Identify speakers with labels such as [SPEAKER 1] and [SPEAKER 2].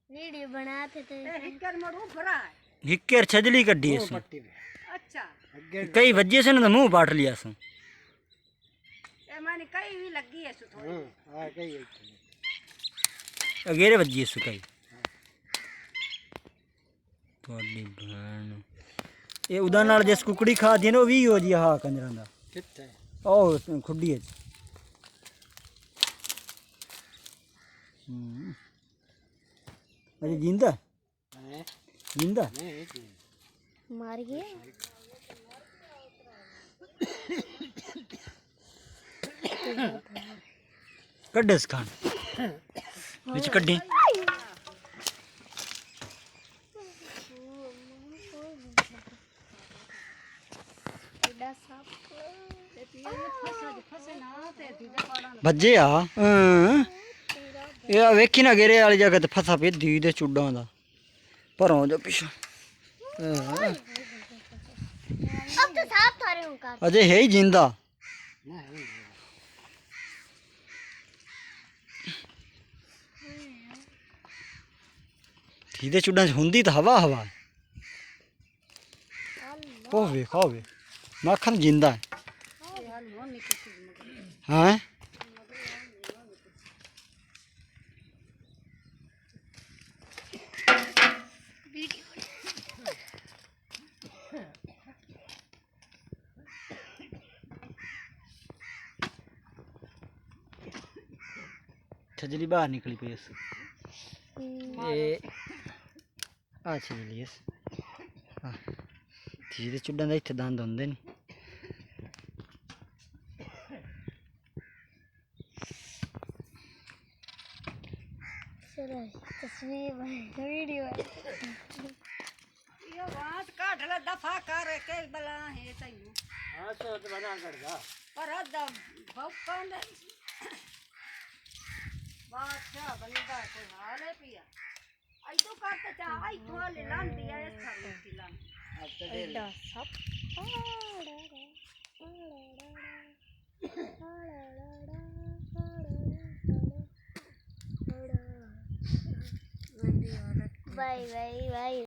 [SPEAKER 1] video बनाते थे
[SPEAKER 2] हिक्कर मरू भरा
[SPEAKER 3] हिक्कर छजली कड्डी इस
[SPEAKER 2] अच्छा
[SPEAKER 3] कई वजह से ना मुंह पाट लिया सो
[SPEAKER 2] ए माने कई भी लगी है सो थोड़ी
[SPEAKER 4] हां कई
[SPEAKER 3] अगेरे वजी इस कई ਤੁਹਾਡੀ ਭੈਣ ਇਹ ਉਹਦਾ ਨਾਲ ਜਿਸ ਕੁਕੜੀ ਖਾਦੀ ਨਾ ਉਹ ਵੀ ਹੋ ਜੀ ਹਾਂ ਕੰਜਰਾਂ ਦਾ
[SPEAKER 4] ਕਿੱਥੇ
[SPEAKER 3] ਉਹ ਖੁੱਡੀ ਹੈ अरे जिंदा
[SPEAKER 4] है
[SPEAKER 3] जिंदा
[SPEAKER 1] मार गया
[SPEAKER 3] कड्डस खान विच कड्डी भज्जे आ ਇਹ ਵੇਖੀ ਨਾ ਗੇਰੇ ਵਾਲੀ ਜਗ੍ਹਾ ਤੇ ਫਸਾ ਪਈ ਦੀ ਦੇ ਚੁੱਡਾਂ ਦਾ ਭਰੋਂ ਦੇ ਪਿੱਛੋਂ
[SPEAKER 1] अब तो साफ थारे हूं का
[SPEAKER 3] अजय है ही जिंदा ਦੀ ਦੇ ਚੁੱਡਾਂ 'ਚ ਹੁੰਦੀ ਤਾਂ ਹਵਾ ਹਵਾ ਉਹ ਵੇਖ ਉਹ ਵੇ ਮੱਖਣ ਜਿੰਦਾ ਹੈ ਹਾਂ छजली बाहर निकली पई इस ये आ छजली इस जी चुड्डां दा इत्थे दंद होंदे ने
[SPEAKER 1] चलो तस्वीर वीडियो
[SPEAKER 2] ये बात काट ले दफा कर के बला है तैनू
[SPEAKER 4] हां तो बना कर दा
[SPEAKER 2] पर अद भौकन बादशाह बनेगा कोई हाल है पिया आई तो करते चाह आई तो ले लांदी है इस थारी की लान
[SPEAKER 4] अब तो दे
[SPEAKER 1] एडा सब बाय बाय बाय